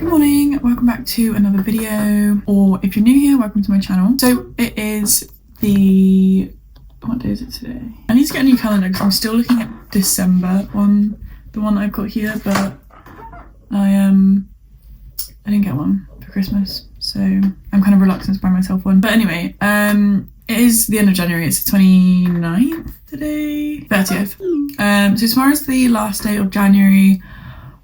Good morning, welcome back to another video, or if you're new here, welcome to my channel. So it is what day is it today? I need to get a new calendar because I'm still looking at December on the one I've got here, but I didn't get one for Christmas, so I'm kind of reluctant to buy myself one. But anyway, it is the end of January, it's the 29th today, 30th. So tomorrow's the last day of January.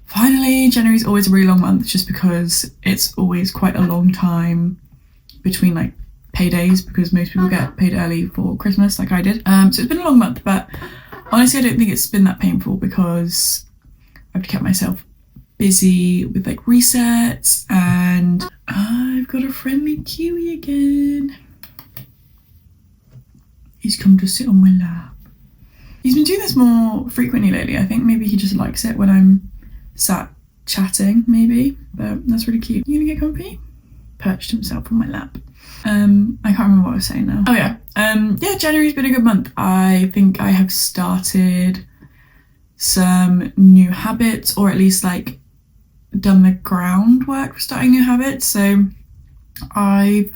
Finally, January is always a really long month just because it's always quite a long time between like paydays, because most people get paid early for Christmas like I did. So it's been a long month, but honestly I don't think it's been that painful because I've kept myself busy with like resets, and I've got a friendly Kiwi again. He's come to sit on my lap. He's been doing this more frequently lately. I think maybe he just likes it when I'm sat chatting, maybe, but that's really cute. You gonna get comfy? Perched himself on my lap. I can't remember what I was saying now. Oh yeah, January's been a good month. I think I have started some new habits, or at least like done the groundwork for starting new habits. So I've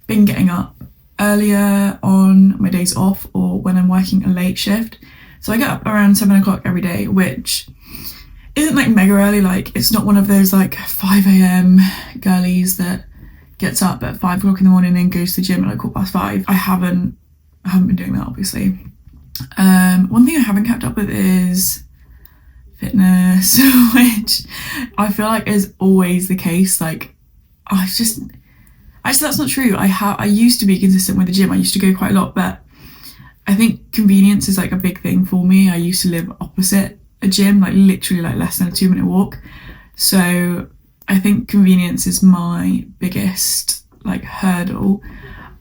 been getting up earlier on my days off or when I'm working a late shift. So I get up around 7 o'clock every day, which isn't like mega early. Like it's not one of those like 5 a.m. girlies that gets up at 5 o'clock in the morning and goes to the gym at like 5:15. I haven't been doing that, obviously. One thing I haven't kept up with is fitness, which I feel like is always the case. Like actually that's not true. I used to be consistent with the gym. I used to go quite a lot, but I think convenience is like a big thing for me. I used to live opposite a gym, like literally like less than a 2-minute walk. So I think convenience is my biggest like hurdle.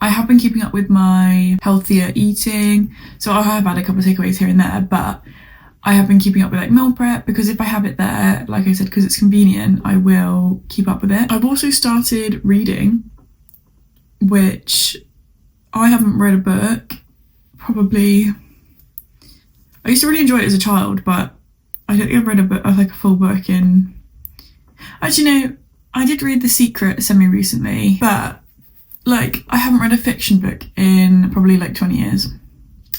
I have been keeping up with my healthier eating. So I have had a couple of takeaways here and there, but I have been keeping up with like meal prep, because if I have it there, like I said, because it's convenient, I will keep up with it. I've also started reading, which I haven't read a book probably. I used to really enjoy it as a child, but I don't think I've read a book, like a full book in... Actually, no, I did read The Secret semi-recently, but like I haven't read a fiction book in probably like 20 years.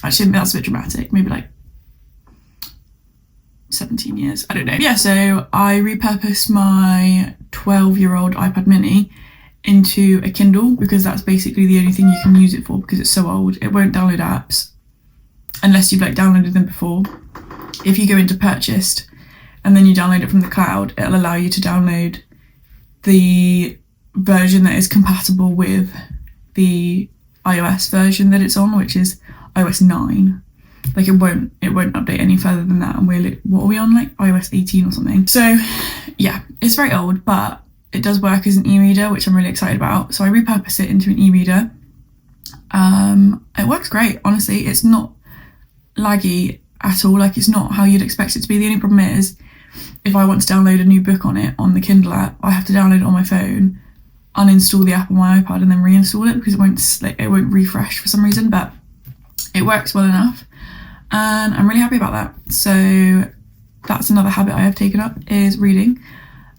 Actually, that's a bit dramatic, maybe like 17 years, I don't know. Yeah, so I repurposed my 12-year-old iPad mini into a Kindle, because that's basically the only thing you can use it for, because it's so old. It won't download apps unless you've like downloaded them before. If you go into purchased and then you download it from the cloud, it'll allow you to download the version that is compatible with the iOS version that it's on, which is iOS 9. Like it won't update any further than that, and what are we on, like iOS 18 or something? So yeah, it's very old, but it does work as an e-reader, which I'm really excited about. So I repurposed it into an e-reader. It works great, honestly. It's not laggy at all. Like it's not how you'd expect it to be. The only problem is if I want to download a new book on it on the Kindle app, I have to download it on my phone, uninstall the app on my iPad, and then reinstall it, because it won't refresh for some reason. But it works well enough, and I'm really happy about that. So that's another habit I have taken up, is reading.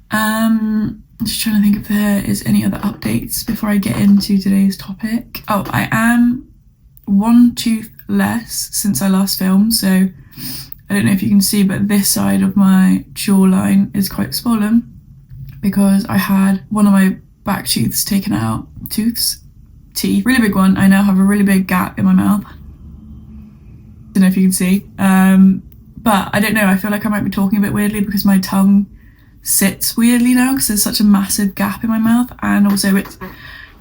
I'm just trying to think if there is any other updates before I get into today's topic. Oh, I am 1 tooth less since I last filmed, so I don't know if you can see, but this side of my jawline is quite swollen because I had one of my back tooths taken out. Teeth, really big one. I now have a really big gap in my mouth. Don't know if you can see, but I don't know, I feel like I might be talking a bit weirdly because my tongue sits weirdly now, because there's such a massive gap in my mouth, and also it's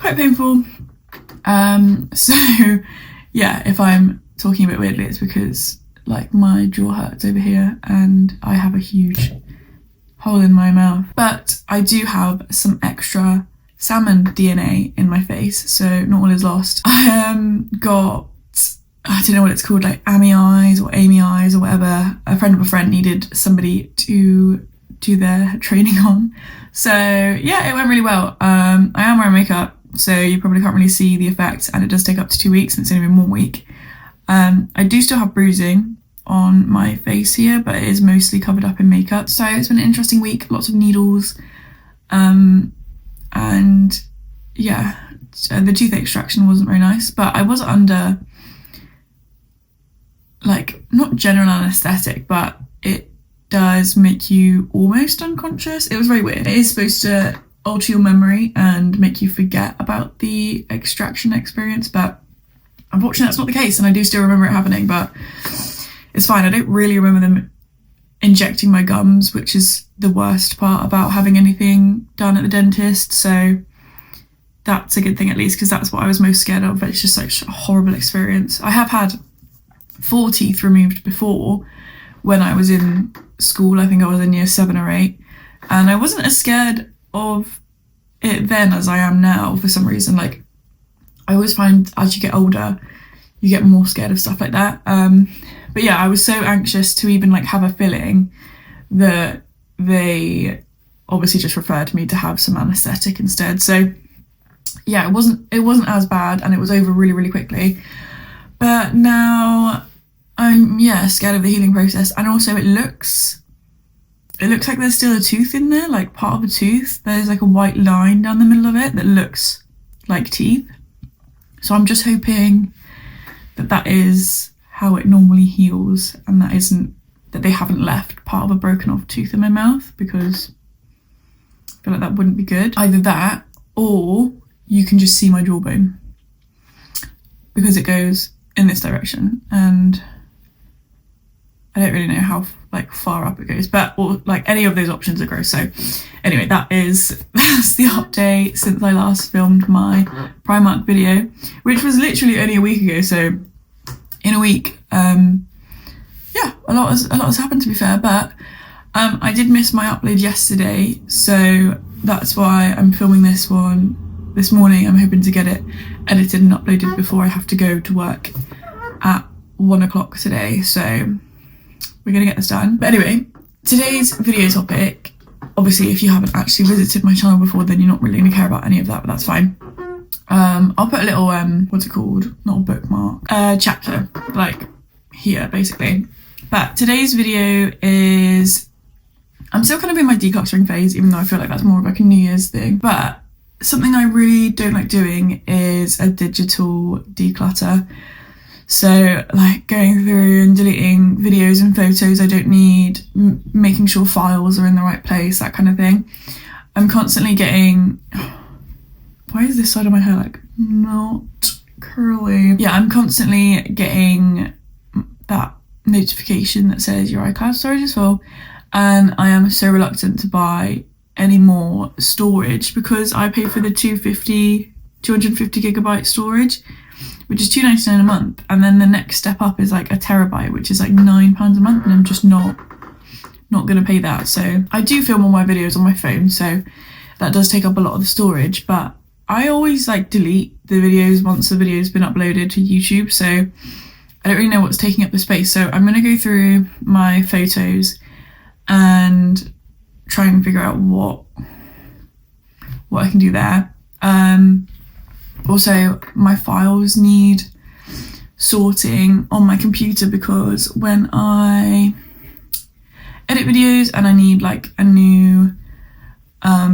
quite painful. So yeah, if I'm talking a bit weirdly, it's because like my jaw hurts over here and I have a huge hole in my mouth. But I do have some extra salmon DNA in my face, so not all is lost. I got, I don't know what it's called, like Amy eyes or Amy eyes or whatever. A friend of a friend needed somebody to do their training on. So yeah, it went really well. I am wearing makeup, so you probably can't really see the effect, and it does take up to 2 weeks, and it's only been 1 week. I do still have bruising on my face here, but it is mostly covered up in makeup. So it's been an interesting week, lots of needles, And yeah, the tooth extraction wasn't very nice, but I was under like not general anesthetic, but it does make you almost unconscious. It was very weird. It is supposed to alter your memory and make you forget about the extraction experience, but unfortunately that's not the case, and I do still remember it happening, but it's fine. I don't really remember them injecting my gums, which is the worst part about having anything done at the dentist, so that's a good thing at least, because that's what I was most scared of. It's just like a horrible experience. I have had 4 teeth removed before when I was in school. I think I was in year 7 or 8, and I wasn't as scared of it then as I am now for some reason. Like, I always find as you get older you get more scared of stuff like that. But yeah, I was so anxious to even like have a filling that they obviously just referred me to have some anesthetic instead. So yeah, it wasn't as bad, and it was over really, really quickly. But now I'm scared of the healing process, and also it looks like there's still a tooth in there, like part of a tooth. There's like a white line down the middle of it that looks like teeth. So I'm just hoping that is how it normally heals, and that they haven't left part of a broken off tooth in my mouth, because I feel like that wouldn't be good. Either that, or you can just see my jawbone, because it goes in this direction, and I don't really know how like far up it goes, but or like any of those options are gross. So anyway, that's the update since I last filmed my Primark video, which was literally only a week ago. So in a week, a lot has happened, to be fair, but I did miss my upload yesterday, so that's why I'm filming this one this morning. I'm hoping to get it edited and uploaded before I have to go to work at 1 o'clock today, so we're gonna get this done. But anyway, today's video topic, obviously if you haven't actually visited my channel before, then you're not really gonna care about any of that, but that's fine. I'll put a little what's it called, not a bookmark, chapter like here basically. But today's video is, I'm still kind of in my decluttering phase, even though I feel like that's more of like a New Year's thing, but something I really don't like doing is a digital declutter. So like going through and deleting videos and photos I don't need, making sure files are in the right place, that kind of thing. I'm constantly getting, why is this side of my hair like not curly? Yeah, I'm constantly getting that notification that says your iCloud storage is full, and I am so reluctant to buy any more storage because I pay for the 250 gigabyte storage, which is £2.99 a month, and then the next step up is like a terabyte, which is like £9 a month, and I'm just not gonna pay that. So I do film all my videos on my phone, so that does take up a lot of the storage, but I always like delete the videos once the video's been uploaded to YouTube, so I don't really know what's taking up the space. So I'm gonna go through my photos and try and figure out what I can do there. Also, my files need sorting on my computer, because when I edit videos and I need like a new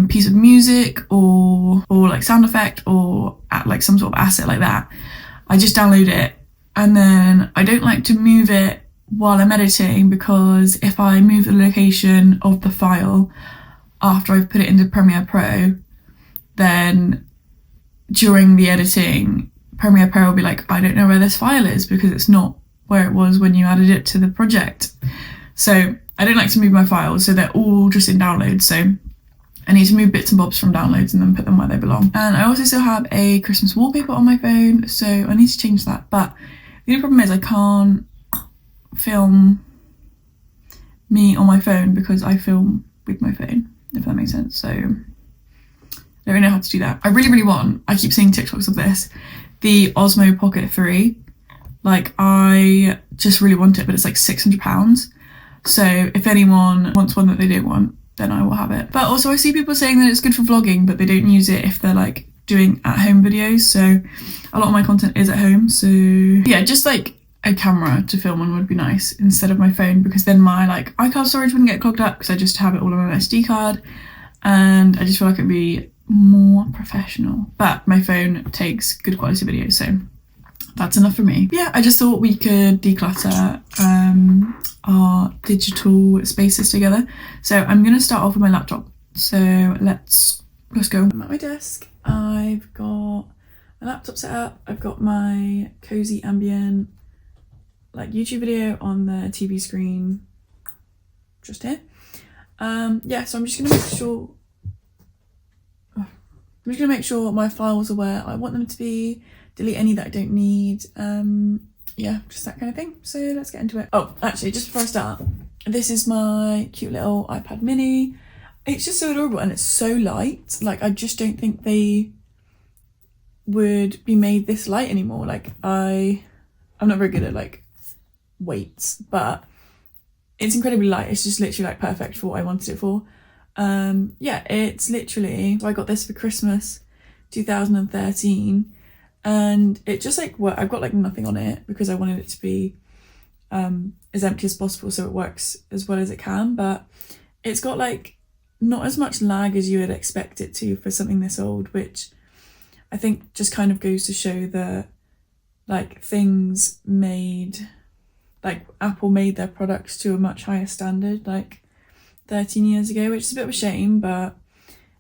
piece of music or like sound effect or like some sort of asset like that, I just download it, and then I don't like to move it while I'm editing, because if I move the location of the file after I've put it into Premiere Pro, then during the editing, Premiere Pro will be like, I don't know where this file is, because it's not where it was when you added it to the project. So I don't like to move my files, so they're all just in downloads. So I need to move bits and bobs from downloads and then put them where they belong. And I also still have a Christmas wallpaper on my phone, so I need to change that. But the only problem is I can't film me on my phone because I film with my phone, if that makes sense. So I don't really know how to do that. I really, really want, I keep seeing TikToks of this, the Osmo Pocket 3. Like, I just really want it, but it's like £600. So if anyone wants one that they don't want, then I will have it. But also I see people saying that it's good for vlogging, but they don't use it if they're like doing at-home videos. So a lot of my content is at home. So yeah, just like a camera to film on would be nice instead of my phone, because then my like iCloud storage wouldn't get clogged up because I just have it all on an SD card. and I just feel like it'd be more professional. But my phone takes good quality videos, so that's enough for me. Yeah, I just thought we could declutter our digital spaces together. So I'm gonna start off with my laptop. So let's go. I'm at my desk. I've got my laptop set up. I've got my cozy ambient like YouTube video on the TV screen just here. Yeah, so I'm just gonna make sure my files are where I want them to be, delete any that I don't need, yeah, just that kind of thing. So let's get into it. Oh, actually, just before I start, this is my cute little iPad mini. It's just so adorable and it's so light. Like, I just don't think they would be made this light anymore. Like, I'm not very good at like weights, but it's incredibly light. It's just literally like perfect for what I wanted it for. Yeah, it's literally, so I got this for Christmas 2013, and it just like I've got like nothing on it because I wanted it to be as empty as possible so it works as well as it can, but it's got like not as much lag as you would expect it to for something this old, which I think just kind of goes to show that like things made, like Apple made their products to a much higher standard like 13 years ago, which is a bit of a shame, but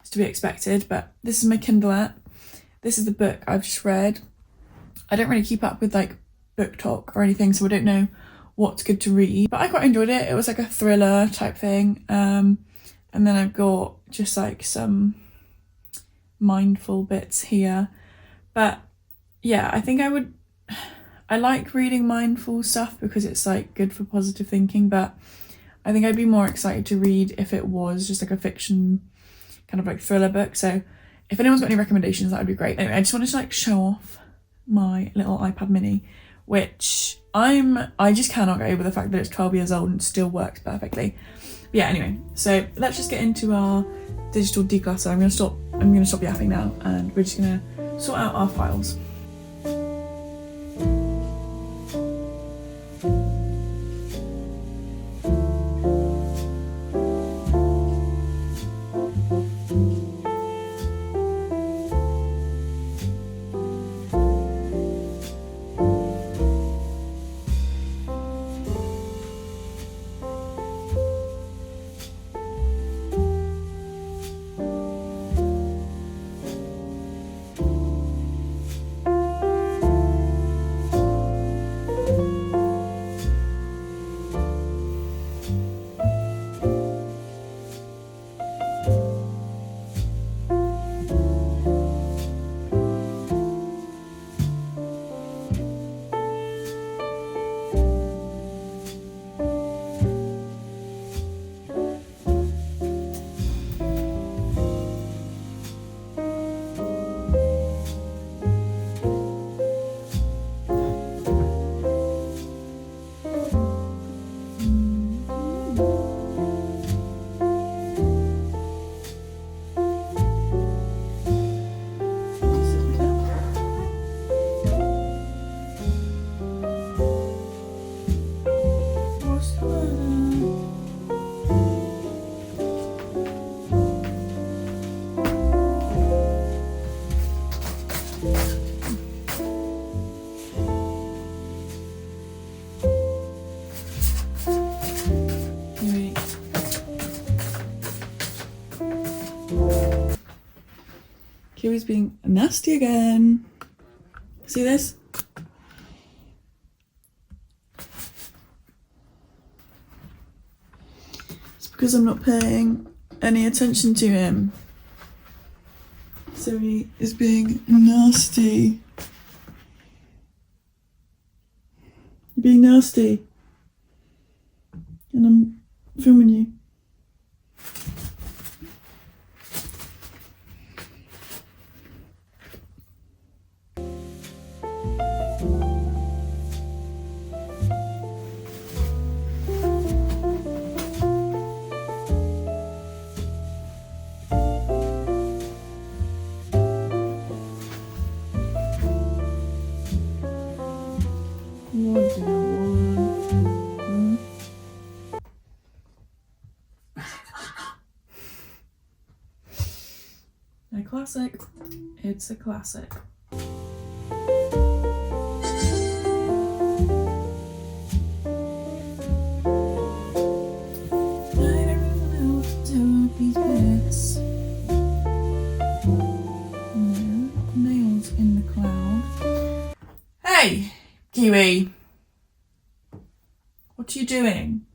it's to be expected. But this is my Kindle app. This is the book I've just read. I don't really keep up with like book talk or anything, so I don't know what's good to read, but I quite enjoyed it. It was like a thriller type thing. And then I've got just like some mindful bits here. But yeah, I think I like reading mindful stuff because it's like good for positive thinking, but I think I'd be more excited to read if it was just like a fiction kind of like thriller book. So if anyone's got any recommendations, that would be great. Anyway, I just wanted to like show off my little iPad mini, which I just cannot get over the fact that it's 12 years old and still works perfectly. But yeah, anyway, so let's just get into our digital declutter. I'm gonna stop yapping now, and we're just gonna sort out our files. Kiwi's being nasty again. See this? It's because I'm not paying any attention to him. So he is being nasty. You're being nasty. And I'm filming you. A classic. It's a classic. Hey, Kiwi. What are you doing?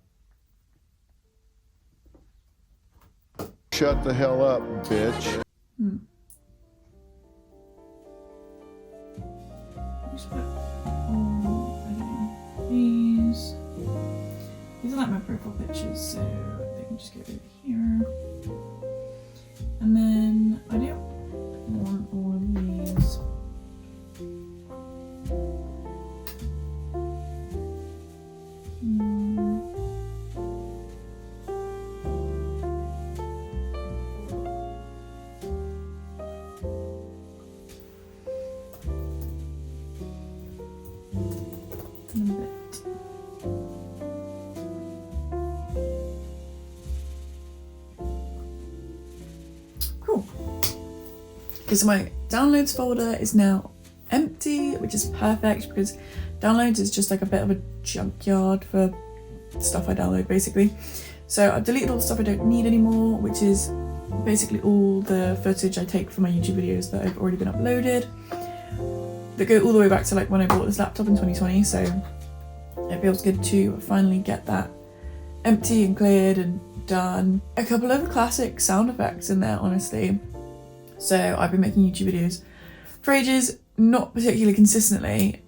Shut the hell up, bitch. Just put these. These are like my profile pictures, so they can just go over here. And then I don't want all of these. Cool. Because my downloads folder is now empty, which is perfect because downloads is just like a bit of a junkyard for stuff I download basically. So I've deleted all the stuff I don't need anymore, which is basically all the footage I take for my YouTube videos that have already been uploaded, that go all the way back to like when I bought this laptop in 2020. So it feels good to finally get that empty and cleared and done. A couple of classic sound effects in there, honestly. So I've been making YouTube videos for ages, not particularly consistently,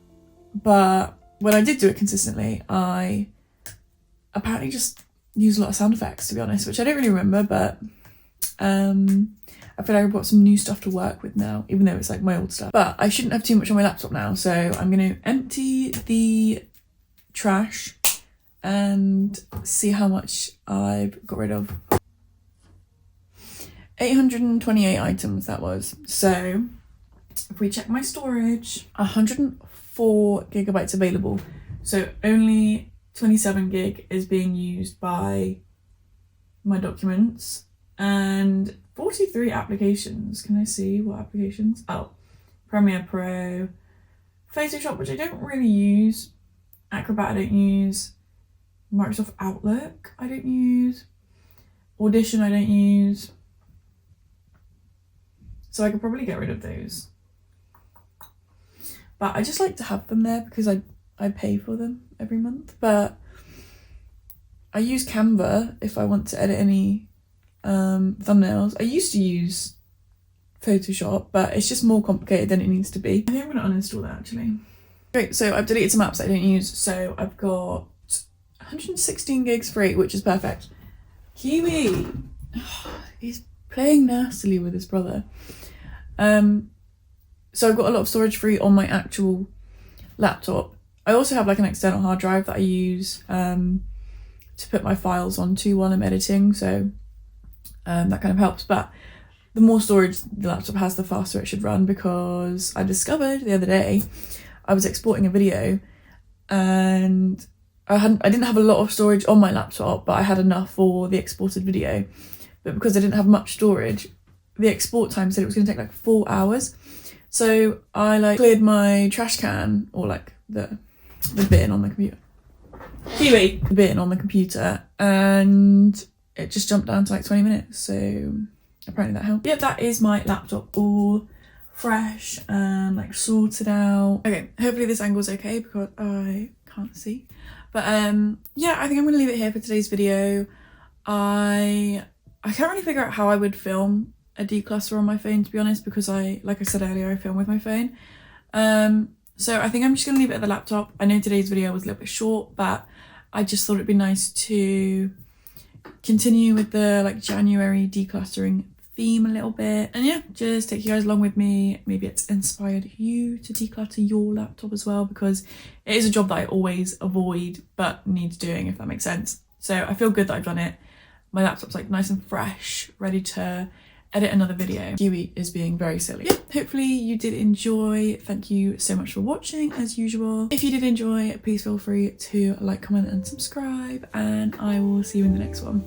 but when I did do it consistently, I apparently just use a lot of sound effects, to be honest, which I don't really remember, but I feel like I've got some new stuff to work with now, even though it's like my old stuff. But I shouldn't have too much on my laptop now, so I'm going to empty the trash and see how much I've got rid of. 828 items that was. So if we check my storage, 104 gigabytes available. So only 27 gig is being used by my documents and 43 applications. Can I see what applications? Oh, Premiere Pro, Photoshop, which I don't really use, Acrobat I don't use, Microsoft Outlook I don't use, Audition I don't use. So I could probably get rid of those. But I just like to have them there because I pay for them every month. But I use Canva if I want to edit any thumbnails. I used to use Photoshop, but it's just more complicated than it needs to be. I think I'm going to uninstall that actually. Great, so I've deleted some apps that I don't use. So I've got 116 gigs free, which is perfect. Kiwi! He's playing nastily with his brother. So I've got a lot of storage free on my actual laptop. I also have like an external hard drive that I use to put my files onto while I'm editing, so that kind of helps. But the more storage the laptop has, the faster it should run, because I discovered the other day I was exporting a video and I didn't have a lot of storage on my laptop, but I had enough for the exported video. But because I didn't have much storage, the export time said it was going to take like 4 hours. So I like cleared my trash can, or like the bin on the computer. Kiwi! The bin on the computer, and it just jumped down to like 20 minutes. So apparently that helped. Yeah, that is my laptop all fresh and like sorted out. Okay, hopefully this angle's okay because I can't see. But yeah, I think I'm going to leave it here for today's video. I can't really figure out how I would film a declutter on my phone, to be honest, because like I said earlier, I film with my phone. So I think I'm just gonna leave it at the laptop. I know today's video was a little bit short, but I just thought it'd be nice to continue with the like January decluttering theme a little bit. And yeah, just take you guys along with me. Maybe it's inspired you to declutter your laptop as well, because it is a job that I always avoid but needs doing, if that makes sense. So I feel good that I've done it. My laptop's like nice and fresh, ready to edit another video. Kiwi is being very silly. Yeah, hopefully you did enjoy. Thank you so much for watching as usual. If you did enjoy, please feel free to like, comment and subscribe, and I will see you in the next one.